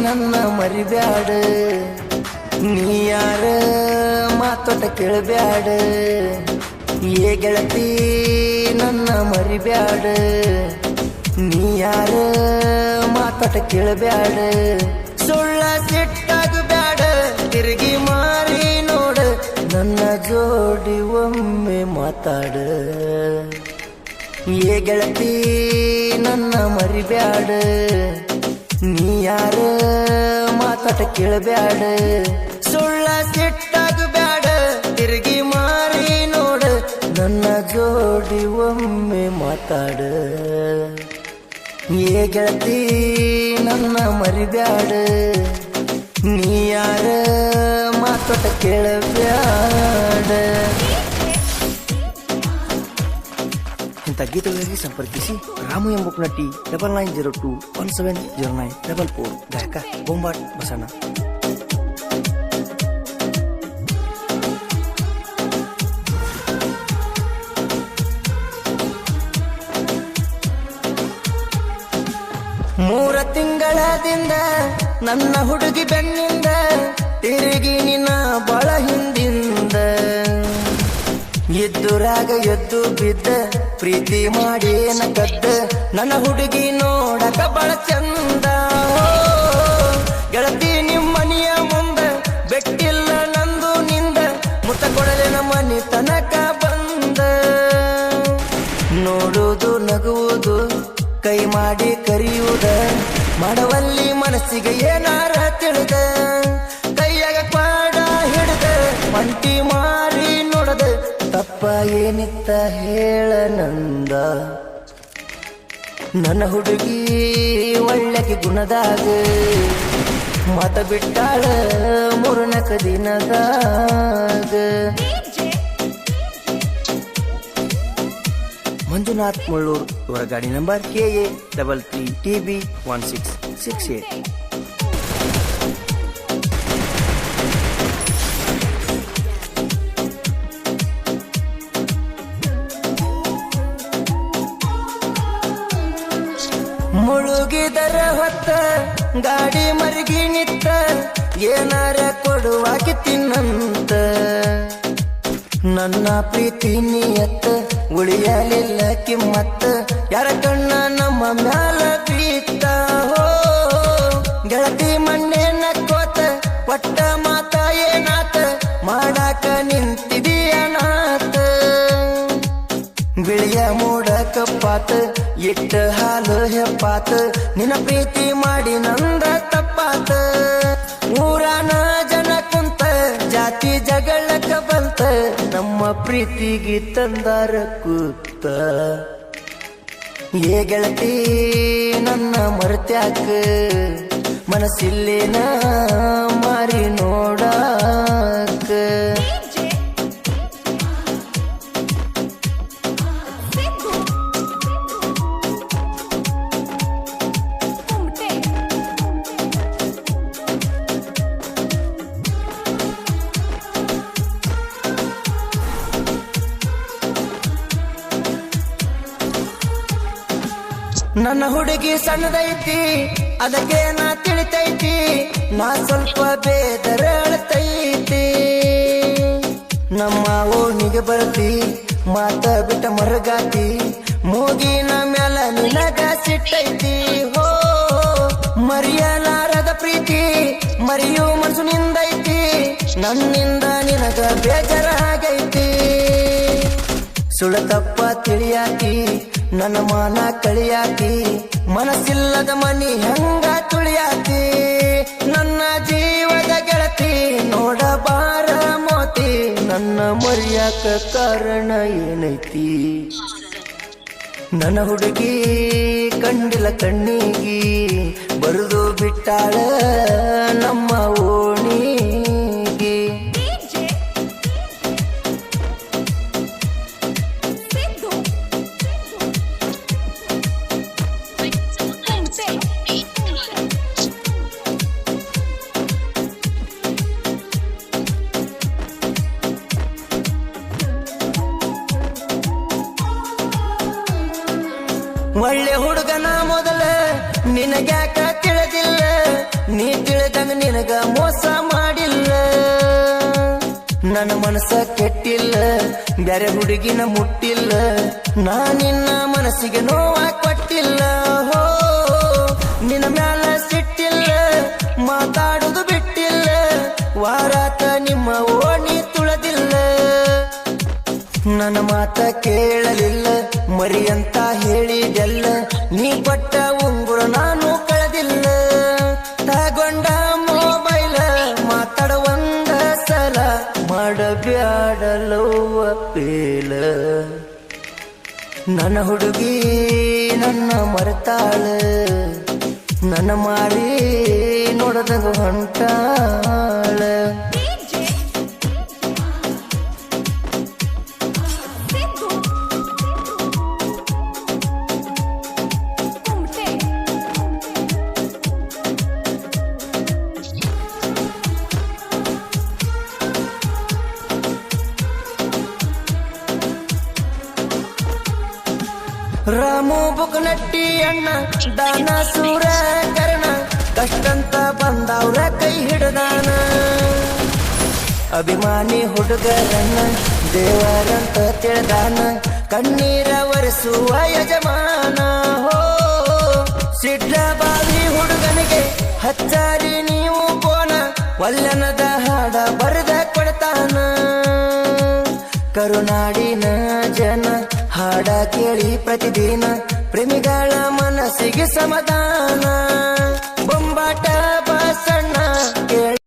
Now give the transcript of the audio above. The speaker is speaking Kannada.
ನನ್ನ ಮರಿಬ್ಯಾಡ ನೀ ಯಾರ ಮಾತೊಟ ಕೇಳಬ್ಯಾಡ ಏ ಗೆಳತಿ ನನ್ನ ಮರಿಬ್ಯಾಡ ನೀ ಯಾರ ಮಾತೊಟ ಕೇಳಬ್ಯಾಡ ಸುಳ್ಳ ಸಿಟ್ಟಾಗ ಬ್ಯಾಡ ತಿರುಗಿ ಮಾರಿ ನೋಡ ನನ್ನ ಜೋಡಿ ಒಮ್ಮೆ ಮಾತಾಡ ಏ ಗೆಳತಿ ನನ್ನ ಮರಿಬ್ಯಾಡ ನೀ ಯಾರ ಮಾತಾಟ ಕೇಳಬ್ಯಾಡ ಸುಳ್ಳ ಸಿಟ್ಟಾಗ ಬ್ಯಾಡ ತಿರುಗಿ ಮಾರಿ ನೋಡ ನನ್ನ ಜೋಡಿ ಒಮ್ಮೆ ಮಾತಾಡ ಏ ಗೆಳತಿ ನನ್ನ ಮರಿಬ್ಯಾಡ ನೀ ಯಾರ ಮಾತಾಟ ಕೇಳಬ್ಯಾಡ. ಇಂಥ ಗೀತೆಗಳಿಗೆ ಸಂಪರ್ಕಿಸಿ ರಾಮು ಎಂಬ ನಟಿ 9902170944 ಗಾಯಕ ಬೊಂಬಾಟ್ ಬಸಣ್ಣ. ಮೂರ ತಿಂಗಳದಿಂದ ನನ್ನ ಹುಡುಗಿ ಬೆನ್ನಿಂದ ತಿರುಗಿ ನಿನ್ನ ಬಳ ಹಿಂದಿಂದ ಎದ್ದುರಾಗ ಎದ್ದು ಬಿದ್ದ ಪ್ರೀತಿ ಮಾಡೇನ ಕದ್ದ ನನ್ನ ಹುಡುಗಿ ನೋಡಕ ಬಳ ಚಂದ ಗೆಳತಿ ನಿಮ್ಮನಿಯ ಮುಂದ ಬೆಟ್ಟಿಲ್ಲ ನಂದು ನಿಂದ ಮುತ್ತ ಕೊಡಲೆ ನಮ್ಮನಿ ತನಕ ಬಂದ ನೋಡುವುದು ನಗುವುದು ಕೈ ಮಾಡಿ ಕರೆಯುವುದ ಮಾಡವಲ್ಲಿ ಮನಸ್ಸಿಗೆ ಏನಾರ ತಿಳಿದ ಕೈಯಾಗ ಪಾಡ ಹಿಡಿದ ಒಂಟಿ ಮಾರಿ ನೋಡದ ತಪ್ಪ ಏನಿತ್ತ ಹೇಳ ನಂದ ನನ್ನ ಹುಡುಗಿ ಒಳ್ಳೆಗೆ ಗುಣದಾಗ ಮತ ಬಿಟ್ಟಾಳ ಮೂರನಕ ದಿನದಾಗ. ಮಂಜುನಾಥ್ ಮುಳ್ಳೂರ್ ಇವರ ಗಾಡಿ ನಂಬರ್ KA33TB1668. ಮುಳುಗಿದರ ಹೊತ್ತ ಗಾಡಿ ಮರುಗಿ ನಿತ್ತ ಏನಾರ ಕೊಡುವಾಗಿ ತಿನ್ನಂತ ನನ್ನ ಪ್ರೀತಿ ನಿಯತ್ತ ಉಳಿಯಲಿಲ್ಲ ಕಿಮ್ಮತ್ತ ಯಾರ ಕಣ್ಣ ನಮ್ಮ ಮ್ಯಾಲ ಪ್ರೀತ ಹೋ ಗೆಳತಿ ಮಣ್ಣೆ ನಕ್ಕೋತ ಪಟ್ಟ ಮಾತ ಏನಾತ ಮಾಡಾಕ ನಿಂತಿದೀಯನಾತ ಬಿಳಿಯ ಮೂಡ ಕಪ್ಪಾತ ಇಟ್ಟ ಹಾಲು ಹೆಪ್ಪಾತ ನಿನ್ನ ಪ್ರೀತಿ ಮಾಡಿ ನಂದ ತಪ್ಪಾತ ಊರಾನ ಜನ ಕುಂತ ಜಾತಿ ಜಗಳಕ್ಕ ಬಂತ ನಮ್ಮ ಪ್ರೀತಿಗೆ ತಂದಾರ ಕೂತ ಏ ಗೆಳತಿ ನನ್ನ ಮರ್ತ್ಯಾಕ ಮನಸ್ಸಿಲ್ಲೇನ ಮಾರಿ ನೋಡಾಕ. ನನ್ನ ಹುಡುಗಿ ಸಣ್ಣದೈತಿ ಅದಕ್ಕೆ ನಾ ತಿಳಿತೈತಿ ನಾ ಸ್ವಲ್ಪ ಬೇದರ ಅಳತೈತಿ ನಮ್ಮ ಓಣಿಗೆ ಬರ್ತಿ ಮಾತ ಬಿಟ್ಟ ಮರಗಾತಿ ಮೂಗಿನ ಮ್ಯಾಲ ನಿನಗ ಸಿಟ್ಟೈತಿ ಹೋ ಮರಿಯಲಾರದ ಪ್ರೀತಿ ಮರಿಯು ಮನಸ್ಸು ನಿಂದೈತಿ ನನ್ನಿಂದ ನಿನಗ ಬೇಜಾರಾಗೈತಿ ಸುಳ್ಳ ತಪ್ಪ ತಿಳಿಯಾತಿ ನನ್ನ ಮಾನ ಕಳಿಯಾತಿ ಮನಸ್ಸಿಲ್ಲದ ಮನಿ ಹಂಗ ತುಳಿಯಾತಿ ನನ್ನ ಜೀವದ ಗೆಳತಿ ನೋಡಬಾರ ಮೋತಿ ನನ್ನ ಮರಿಯಾಕ ಕಾರಣ ಏನೈತಿ ನನ್ನ ಹುಡುಗಿ ಕಂಡಿಲ್ಲ ಕಣ್ಣಿಗಿ ಬರುದು ಬಿಟ್ಟಾಳ ನಮ್ಮ ಓಣಿಗಿ. ಒಳ್ಳೆ ಹುಡುಗನ ಮೊದಲ ನಿನಗ್ಯಾಕ ತಿಳಿದಿಲ್ಲ ನೀ ನಿನಗ ಮೋಸ ಮಾಡಿಲ್ಲ, ನನ್ನ ಮನಸ್ಸ ಕೆಟ್ಟಿಲ್ಲ, ಬ್ಯಾರೆ ಹುಡುಗಿನ ಮುಟ್ಟಿಲ್ಲ, ನಾ ನಿನ್ನ ಮನಸ್ಸಿಗೆ ನೋವ ಕೊಟ್ಟಿಲ್ಲ. ಹೋ ನಿನ್ನ ಮ್ಯಾಲ ಸಿಟ್ಟಿಲ್ಲ, ಮಾತಾಡುದು ಬಿಟ್ಟಿಲ್ಲ, ವಾರಾತ ನಿಮ್ಮ ಓಣಿ ತುಳದಿಲ್ಲ, ನನ್ನ ಮಾತ ಕೇಳಲಿಲ್ಲ, ಮರಿ ಅಂತ ಹೇಳಿದೆಲ್ಲ, ನೀ ಕೊಟ್ಟ ಉಂಗುರ ನಾನು ಕಳೆದಿಲ್ಲ, ತಗೊಂಡ ಮೊಬೈಲ ಮಾತಾಡ ಒಂದ ಸಲ, ಮಾಡಬ್ಯಾಡಲವ್ವ ಪೇಲ, ನನ್ನ ಹುಡುಗಿ ನನ್ನ ಮರೆತಾಳ, ನನ್ನ ಮಾರಿ ನೋಡದಂಗ ಹೊಂಟಾಳ. ರಾಮು ಬುಕ್ನಟ್ಟಿ ಅಣ್ಣ ದಾನ ಸೂರ ಕರ್ಣ, ಕಷ್ಟಂತ ಬಂದವ್ರ ಕೈ ಹಿಡದಾನ, ಅಭಿಮಾನಿ ಹುಡುಗರನ್ನ ದೇವರಂತ ತಿಳಿದಾನ, ಕಣ್ಣೀರ ಒರೆಸುವ ಯಜಮಾನ. ಹೋ ಸಿಡ್ಲ ಬಾವಿ ಹುಡುಗನಿಗೆ ಹಚ್ಚಾರಿ ನೀವು ಬೋನ, ಒಲ್ಲನದ ಹಾಡ ಬರೆದ ಕೊಡ್ತಾನ, ಕರುನಾಡಿನ ಜನ ಹಾಡ ಕೇಳಿ ಪ್ರತಿದಿನ, ಪ್ರೇಮಿಗಳ ಮನಸ್ಸಿಗೆ ಸಮಾಧಾನ, ಬೊಂಬಾಟ ಬಾಸಣ್ಣ ಕೇಳಿ